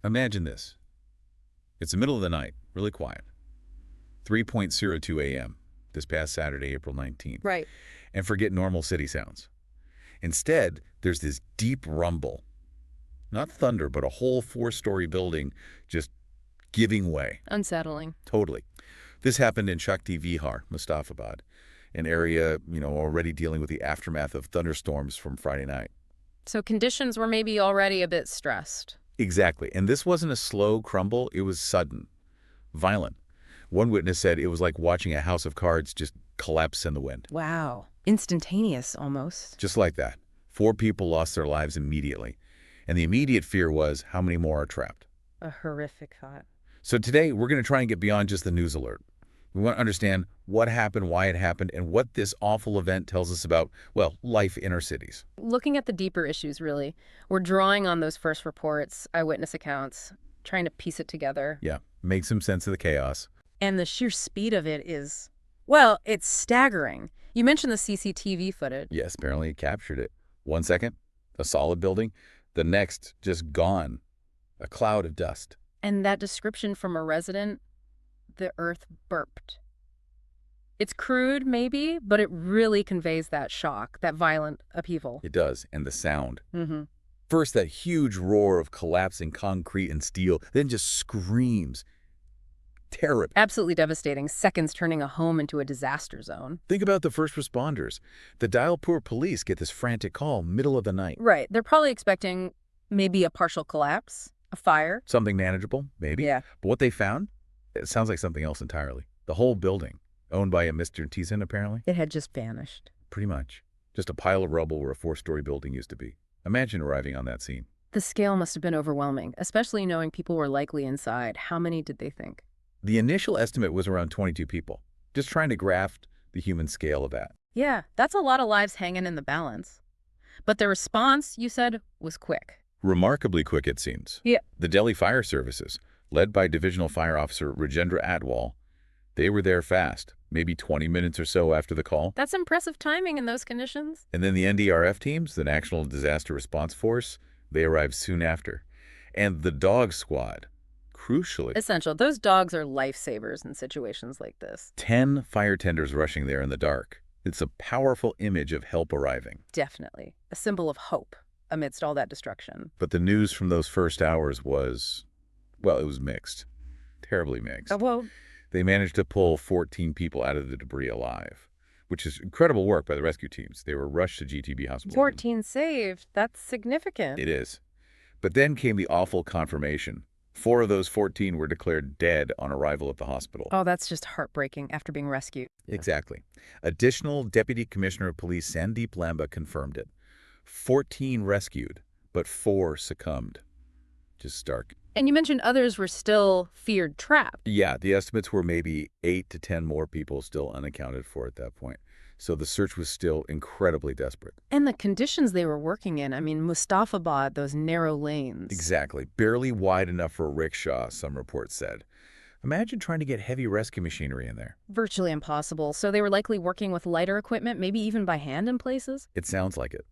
Imagine this. It's the middle of the night, really quiet. 3:02 a.m. this past Saturday, April 19th. Right. And forget normal city sounds. Instead, there's this deep rumble. Not thunder, but a whole four-story building just giving way. Unsettling. Totally. This happened in Shakti, Vihar, Mustafabad, an area, already dealing with the aftermath of thunderstorms from Friday night. So conditions were maybe already a bit stressed. Exactly. And this wasn't a slow crumble. It was sudden, violent. One witness said it was like watching a house of cards just collapse in the wind. Wow. Instantaneous, almost. Just like that. 4 people lost their lives immediately. And the immediate fear was how many more are trapped. A horrific thought. So today, we're going to try and get beyond just the news alert. We want to understand what happened, why it happened, and what this awful event tells us about, well, life in our cities. Looking at the deeper issues, really. We're drawing on those first reports, eyewitness accounts, trying to piece it together. Yeah, make some sense of the chaos. And the sheer speed of it is, well, it's staggering. You mentioned the CCTV footage. Yes, apparently it captured it. 1 second, a solid building. The next, just gone. A cloud of dust. And that description from a resident, the earth burped. It's crude, maybe, but it really conveys that shock, that violent upheaval. It does, and the sound. Mm-hmm. First, that huge roar of collapsing concrete and steel, then just screams. Terrible. Absolutely devastating. Seconds turning a home into a disaster zone. Think about the first responders. The Dialpur police get this frantic call middle of the night. Right. They're probably expecting maybe a partial collapse, a fire. Something manageable, maybe. Yeah. But what they found, it sounds like something else entirely. The whole building, owned by a Mr. Thiessen, apparently. It had just vanished. Pretty much. Just a pile of rubble where a 4-story building used to be. Imagine arriving on that scene. The scale must have been overwhelming, especially knowing people were likely inside. How many did they think? The initial estimate was around 22 people, just trying to grasp the human scale of that. Yeah, that's a lot of lives hanging in the balance. But the response, you said, was quick. Remarkably quick, it seems. Yeah. The Delhi Fire Services, led by Divisional Fire Officer Rajendra Adwal, they were there fast, maybe 20 minutes or so after the call. That's impressive timing in those conditions. And then the NDRF teams, the National Disaster Response Force, they arrived soon after. And the dog squad, crucially. Essential. Those dogs are lifesavers in situations like this. 10 fire tenders rushing there in the dark. It's a powerful image of help arriving. Definitely. A symbol of hope amidst all that destruction. But the news from those first hours was, well, it was mixed. Terribly mixed. Well, They managed to pull 14 people out of the debris alive, which is incredible work by the rescue teams. They were rushed to GTB Hospital. 14 saved. That's significant. It is. But then came the awful confirmation. 4 of those 14 were declared dead on arrival at the hospital. Oh, that's just heartbreaking after being rescued. Exactly. Additional Deputy Commissioner of Police Sandeep Lamba confirmed it. 14 rescued, but 4 succumbed. Just stark. And you mentioned others were still feared trapped. Yeah, the estimates were maybe 8 to 10 more people still unaccounted for at that point. So the search was still incredibly desperate. And the conditions they were working in, I mean, Mustafabad, those narrow lanes. Exactly. Barely wide enough for a rickshaw, some reports said. Imagine trying to get heavy rescue machinery in there. Virtually impossible. So they were likely working with lighter equipment, maybe even by hand in places? It sounds like it.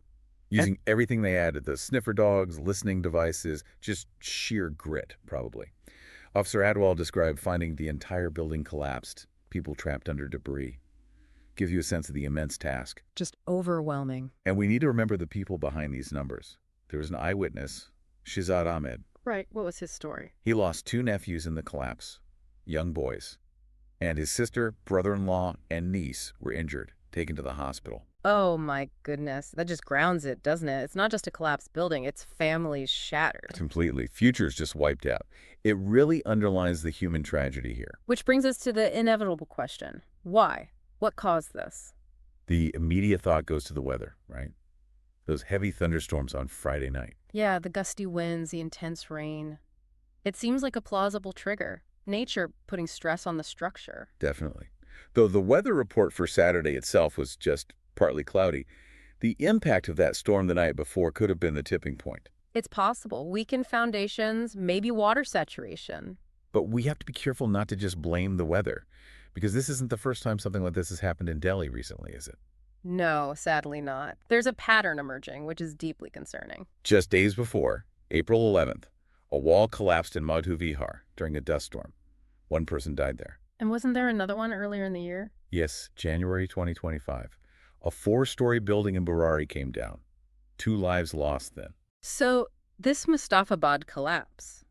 Using everything they had, the sniffer dogs, listening devices, just sheer grit, probably. Officer Adwal described finding the entire building collapsed, people trapped under debris. Gives you a sense of the immense task. Just overwhelming. And we need to remember the people behind these numbers. There was an eyewitness, Shizad Ahmed. Right. What was his story? He lost 2 nephews in the collapse, young boys. And his sister, brother-in-law, and niece were injured, taken to the hospital. Oh my goodness. That just grounds it, doesn't it? It's not just a collapsed building, it's families shattered. Completely. Futures just wiped out. It really underlines the human tragedy here. Which brings us to the inevitable question. Why? What caused this? The immediate thought goes to the weather, right? Those heavy thunderstorms on Friday night. Yeah, the gusty winds, the intense rain. It seems like a plausible trigger. Nature putting stress on the structure. Definitely. Though the weather report for Saturday itself was just partly cloudy, the impact of that storm the night before could have been the tipping point. It's possible. Weakened foundations, maybe water saturation. But we have to be careful not to just blame the weather, because this isn't the first time something like this has happened in Delhi recently, is it? No, sadly not. There's a pattern emerging, which is deeply concerning. Just days before, April 11th, A wall collapsed in Madhu Vihar during a dust storm. One person died there. And wasn't there another one earlier in the year? Yes, January 2025. A four-story building in Burari came down. 2 lives lost then. So this Mustafabad collapse,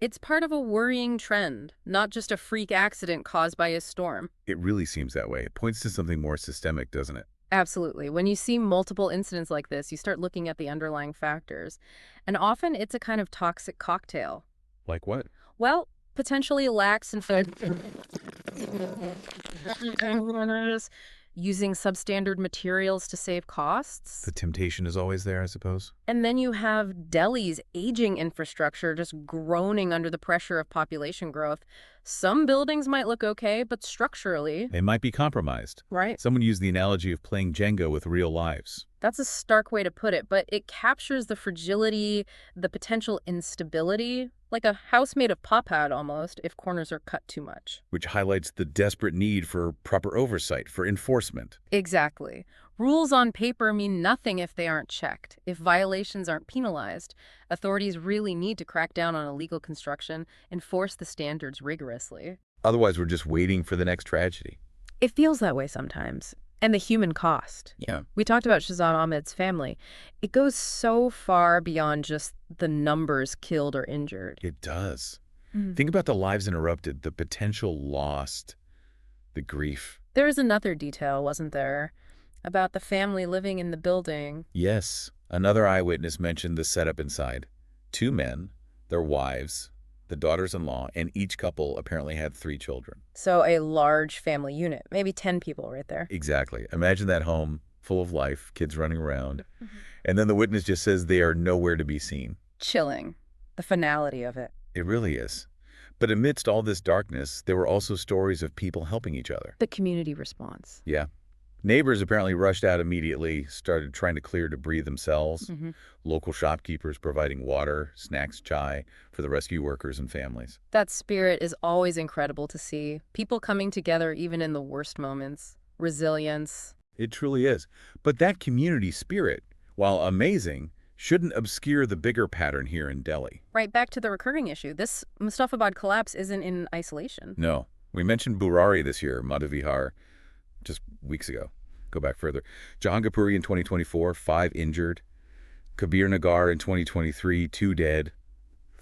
it's part of a worrying trend, not just a freak accident caused by a storm. It really seems that way. It points to something more systemic, doesn't it? Absolutely. When you see multiple incidents like this, you start looking at the underlying factors. And often it's a kind of toxic cocktail. Like what? Well, potentially lax and using substandard materials to save costs. The temptation is always there, I suppose. And then you have Delhi's aging infrastructure just groaning under the pressure of population growth. Some buildings might look okay, but structurally, They might be compromised. right? Someone used the analogy of playing Jenga with real lives. That's a stark way to put it, but it captures the fragility, the potential instability, like a house made of pop pad almost, if corners are cut too much. Which highlights the desperate need for proper oversight, for enforcement. Exactly. Rules on paper mean nothing if they aren't checked. If violations aren't penalized, authorities really need to crack down on illegal construction, enforce the standards rigorously. Otherwise, we're just waiting for the next tragedy. It feels that way sometimes. And the human cost. Yeah. We talked about Shahzad Ahmed's family. It goes so far beyond just the numbers killed or injured. It does. Think about the lives interrupted, the potential lost, the grief. There was another detail, wasn't there, about the family living in the building. Yes, another eyewitness mentioned the setup inside. 2 men, their wives, the daughters-in-law, and each couple apparently had 3 children. So a large family unit, maybe 10 people right there. Exactly. Imagine that home, full of life, kids running around. And then the witness just says they are nowhere to be seen. Chilling. The finality of it. It really is. But amidst all this darkness, there were also stories of people helping each other. The community response. Yeah. Neighbors apparently rushed out immediately, started trying to clear debris themselves. Local shopkeepers providing water, snacks, chai for the rescue workers and families. That spirit is always incredible to see. People coming together even in the worst moments. Resilience. It truly is. But that community spirit, while amazing, shouldn't obscure the bigger pattern here in Delhi. Right back to the recurring issue. This Mustafabad collapse isn't in isolation. No. We mentioned Burari this year, Madhu Vihar, just weeks ago. Go back further. Jahangapuri in 2024, 5 injured. Kabir Nagar in 2023, 2 dead.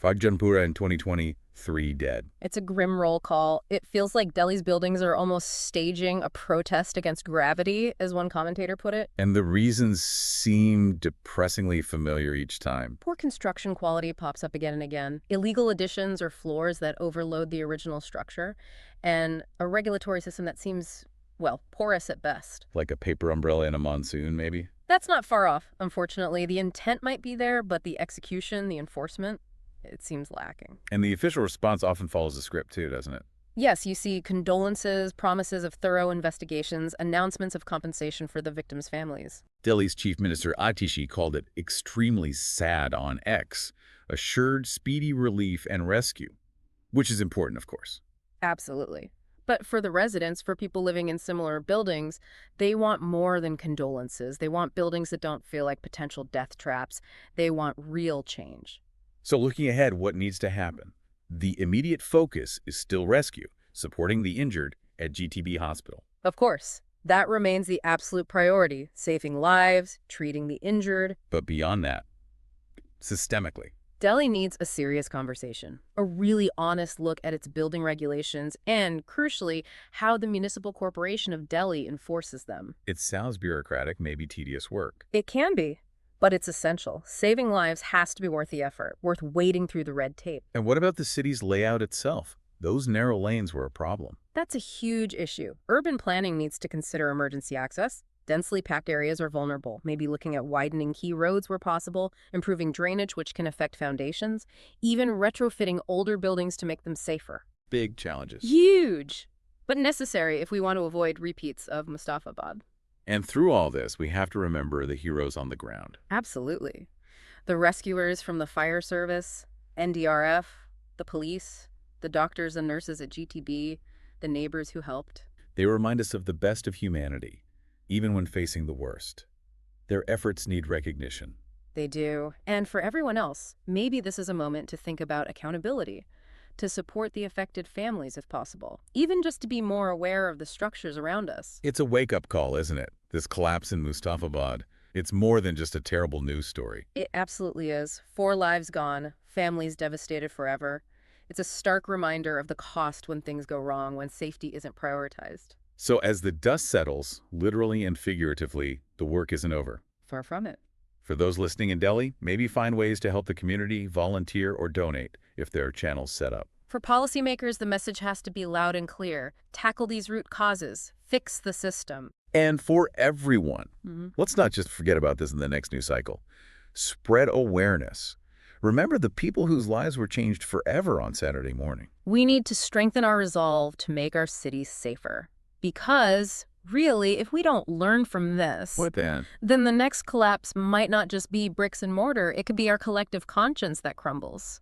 Fagjanpura in 2023, dead. It's a grim roll call. It feels like Delhi's buildings are almost staging a protest against gravity, as one commentator put it. And the reasons seem depressingly familiar each time. Poor construction quality pops up again and again. Illegal additions or floors that overload the original structure. And a regulatory system that seems, well, porous at best. Like a paper umbrella in a monsoon, maybe? That's not far off, unfortunately. The intent might be there, but the execution, the enforcement, it seems lacking. And the official response often follows the script too, doesn't it? Yes, you see condolences, promises of thorough investigations, announcements of compensation for the victims' families. Delhi's Chief Minister Atishi called it extremely sad on X, assured speedy relief and rescue, which is important, of course. Absolutely. But for the residents, for people living in similar buildings, they want more than condolences. They want buildings that don't feel like potential death traps. They want real change. So looking ahead, what needs to happen? The immediate focus is still rescue, supporting the injured at GTB Hospital. Of course, that remains the absolute priority, saving lives, treating the injured. But beyond that, systemically, Delhi needs a serious conversation, a really honest look at its building regulations and, crucially, how the Municipal Corporation of Delhi enforces them. it sounds bureaucratic, maybe tedious work. It can be, but it's essential. Saving lives has to be worth the effort, worth wading through the red tape. And what about the city's layout itself? Those narrow lanes were a problem. That's a huge issue. Urban planning needs to consider emergency access. Densely packed areas are vulnerable, maybe looking at widening key roads where possible, improving drainage, which can affect foundations, even retrofitting older buildings to make them safer. Big challenges. Huge! But necessary if we want to avoid repeats of Mustafabad. And through all this, we have to remember the heroes on the ground. Absolutely. The rescuers from the fire service, NDRF, the police, the doctors and nurses at GTB, the neighbors who helped. They remind us of the best of humanity, even when facing the worst. Their efforts need recognition, They do. And for everyone else, maybe this is a moment to think about accountability, to support the affected families if possible, even just to be more aware of the structures around us. It's a wake-up call, isn't it? This collapse in Mustafabad. It's more than just a terrible news story. It absolutely is. 4 lives gone, families devastated forever. It's a stark reminder of the cost when things go wrong, when safety isn't prioritized. So as the dust settles, literally and figuratively, the work isn't over. Far from it. For those listening in Delhi, maybe find ways to help the community, volunteer, or donate if there are channels set up. For policymakers, the message has to be loud and clear. Tackle these root causes. Fix the system. And for everyone, Mhm. let's not just forget about this in the next news cycle. Spread awareness. Remember the people whose lives were changed forever on Saturday morning. We need to strengthen our resolve to make our cities safer. Because, really, if we don't learn from this, What then? then the next collapse might not just be bricks and mortar, it could be our collective conscience that crumbles.